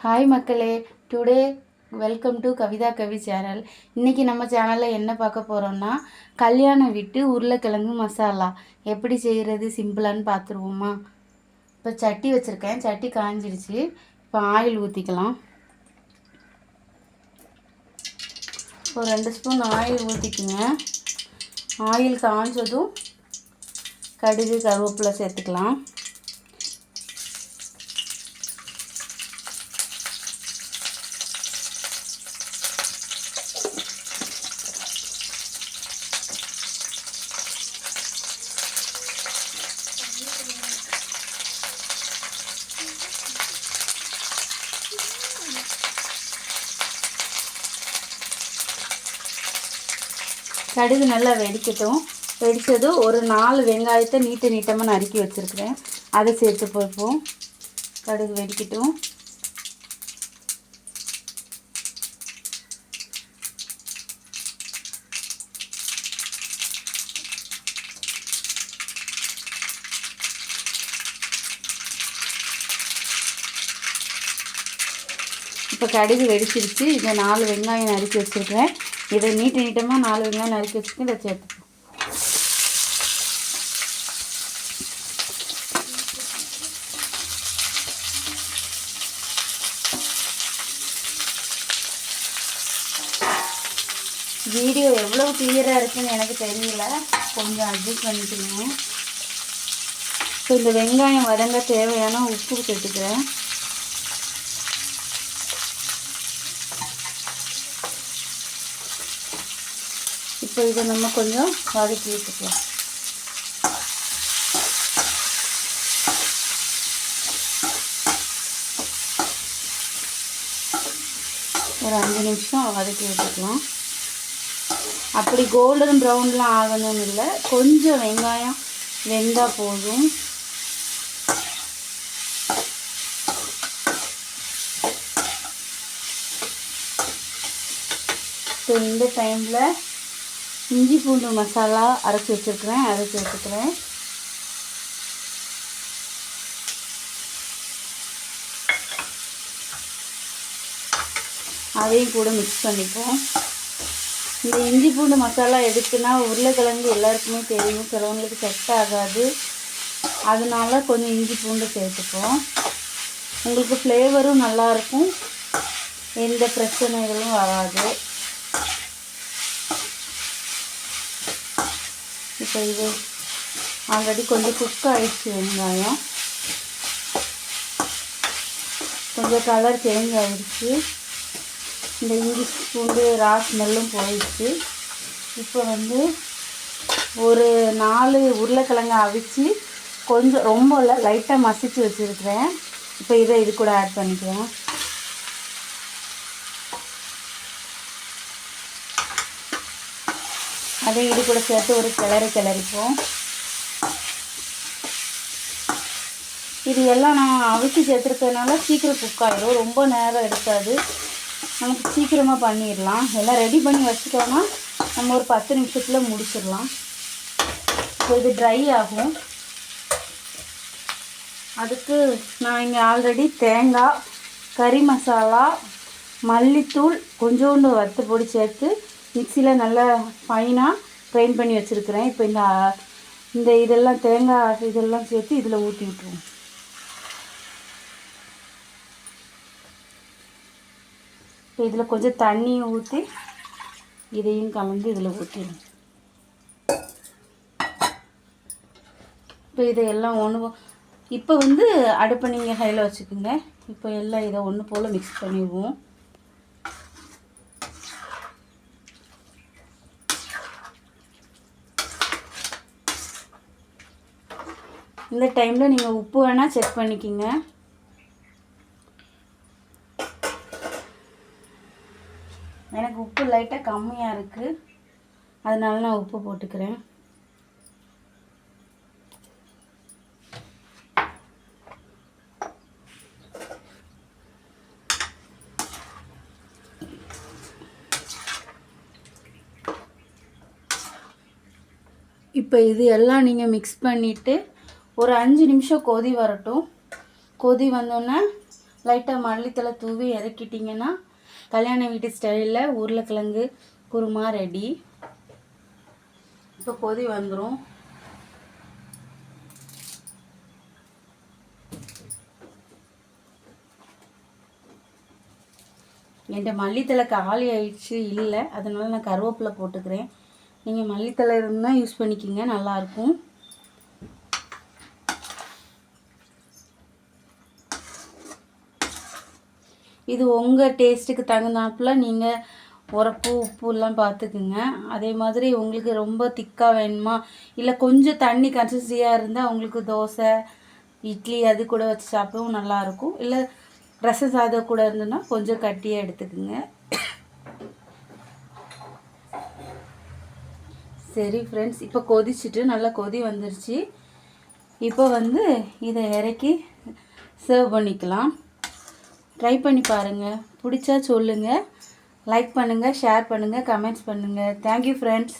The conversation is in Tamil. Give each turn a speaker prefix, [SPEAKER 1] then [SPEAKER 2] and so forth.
[SPEAKER 1] ஹாய் மக்களே, today welcome to Kavitha Kavi channel. இன்றைக்கி நம்ம சேனலில் என்ன பார்க்க போகிறோம்னா, கல்யாண வீட்டு உருளைக்கிழங்கு மசாலா எப்படி செய்கிறது சிம்பிளான்னு பார்த்துருவோமா. இப்போ சட்டி வச்சுருக்கேன், சட்டி காஞ்சிடுச்சு. இப்போ ஆயில் ஊற்றிக்கலாம். ஒரு 2 ஸ்பூன் ஆயில் ஊற்றிக்குங்க. ஆயில் காஞ்சதும் கடுகு கருவேப்பிலை சேர்த்துக்கலாம். கடுகு நல்லா வெடிக்கட்டும். வெடித்ததும் ஒரு 4 வெங்காயத்தை நீட்டமாக நறுக்கி வச்சுருக்கிறேன், அதை சேர்த்து போய்ப்போம். கடுகு வெடிக்கட்டும். இப்போ கடுகு வெடிச்சிருச்சு. இதை 4 வெங்காயம் நறுக்கி வச்சுருக்கிறேன். இதை நீட்டமாக 4 வெங்காயம் நறுக்கி வச்சுட்டு இதை சேர்த்துப்போம். வீடியோ எவ்வளோ கிளியராக இருக்குன்னு எனக்கு தெரியல, கொஞ்சம் அட்ஜஸ்ட் பண்ணிக்கணும். இப்போ இந்த வெங்காயம் வதங்க தேவையான உப்பு சேர்த்துக்கிறேன். இப்போ இதை நம்ம கொஞ்சம் வதக்கி விட்டுக்கலாம். ஒரு 5 நிமிஷம் வதக்கி விட்டுக்கலாம். அப்படி கோல்டன் ப்ரௌன்லாம் ஆகணும்னு இல்லை, கொஞ்சம் வெங்காயம் வெந்தால் போதும். ஸோ இந்த டைமில் இஞ்சி பூண்டு மசாலா அரைச்சி வச்சுருக்கிறேன், அதை சேர்த்துக்கிறேன். அதையும் கூட மிக்ஸ் பண்ணிப்போம். இந்த இஞ்சி பூண்டு மசாலா எதுக்குன்னா, உருளைக்கிழங்கு எல்லாருக்குமே தெரியும், சிலவங்களுக்கு செட் ஆகாது. அதனால கொஞ்சம் இஞ்சி பூண்டு சேர்த்துப்போம். உங்களுக்கு ஃப்ளேவரும் நல்லாயிருக்கும், எந்த பிரச்சனைகளும் வராது. இப்போ இது ஆல்ரெடி கொஞ்சம் குக் ஆகிடுச்சு. வெங்காயம் கொஞ்சம் கலர் சேஞ்ச் ஆகிடுச்சு. இந்த இஞ்சி பூண்டு ஸ்மெல்லும் போயிடுச்சு. இப்போ ஒரு 4 உருளைக்கிழங்கு அவிச்சு கொஞ்சம் ரொம்ப லைட்டாக மசிச்சு வச்சுருக்கிறேன். இப்போ இதை இது கூட ஆட் பண்ணிக்கிறேன். அதை இது கூட சேர்த்து ஒரு கிளறிப்போம். இது எல்லாம் நான் அவிச்சு சேர்த்துருக்கனால சீக்கிரம் குக் ஆகிடும், ரொம்ப நேரம் எடுக்காது, நமக்கு சீக்கிரமாக பண்ணிடலாம். எல்லாம் ரெடி பண்ணி வச்சுட்டோன்னா நம்ம ஒரு 10 நிமிஷத்தில் முடிச்சிடலாம். இப்போ இது ட்ரை ஆகும். அதுக்கு நான் இங்கே ஆல்ரெடி தேங்காய், கறி மசாலா, மல்லித்தூள், கொஞ்சோண்டு வறுத்த பொடி சேர்த்து மிக்சியில் நல்லா ஃபைனாக கிரைண்ட் பண்ணி வச்சுருக்கிறேன். இப்போ இந்த இதெல்லாம் தேங்காய் இதெல்லாம் சேர்த்து இதில் ஊற்றி விட்டுருவோம். இப்போ இதில் கொஞ்சம் தண்ணியும் ஊற்றி இதையும் கலந்து இதில் ஊற்றிடுவோம். இப்போ இதையெல்லாம் இப்போ அடுப்பை நீங்கள் ஹையில் வச்சுக்கோங்க. இப்போ எல்லாம் இதை ஒன்று போல் மிக்ஸ் பண்ணிடுவோம். இந்த டைமில் நீங்கள் உப்பு வேணால் செக் பண்ணிக்கிங்க. எனக்கு உப்பு லைட்டாக கம்மியாக இருக்குது, அதனால நான் உப்பு போட்டுக்கிறேன். இப்போ இது எல்லாம் நீங்கள் மிக்ஸ் பண்ணிவிட்டு ஒரு 5 நிமிஷம் கொதி வரட்டும். கொதி வந்தோன்னே லைட்டாக மல்லித்தலை தூவி இறக்கிட்டிங்கன்னா கல்யாண வீட்டு ஸ்டைலில் உருளைக்கிழங்கு குருமா ரெடி. இப்போ கொதி வந்துடும். என்கிட்ட மல்லித்தலை காலி ஆயிடுச்சு இல்லை, அதனால நான் கருவேப்பிலை போட்டுக்கிறேன். நீங்கள் மல்லித்தலை இருந்தால் யூஸ் பண்ணிக்கிங்க, நல்லாயிருக்கும். இது உங்கள் டேஸ்ட்டுக்கு தகுந்தாப்புல நீங்கள் உரப்பு உப்புலாம் பார்த்துக்குங்க. அதே மாதிரி உங்களுக்கு ரொம்ப திக்காக வேணுமா, இல்லை கொஞ்சம் தண்ணி கன்சிஸ்டன்சியாக இருந்தால் உங்களுக்கு தோசை இட்லி அது கூட வச்சு சாப்பிடவும் நல்லாயிருக்கும். இல்லை ரசம் சாதம் கூட இருந்ததுன்னா கொஞ்சம் கட்டியாக எடுத்துக்குங்க. சரி ஃப்ரெண்ட்ஸ், இப்போ கொதிச்சுட்டு நல்லா கொதி வந்துருச்சு. இப்போ இதை இறக்கி சர்வ் பண்ணிக்கலாம். ட்ரை பண்ணி பாருங்கள். பிடிச்சா சொல்லுங்கள். லைக் பண்ணுங்கள், ஷேர் பண்ணுங்கள், கமெண்ட்ஸ் பண்ணுங்கள். Thank you friends.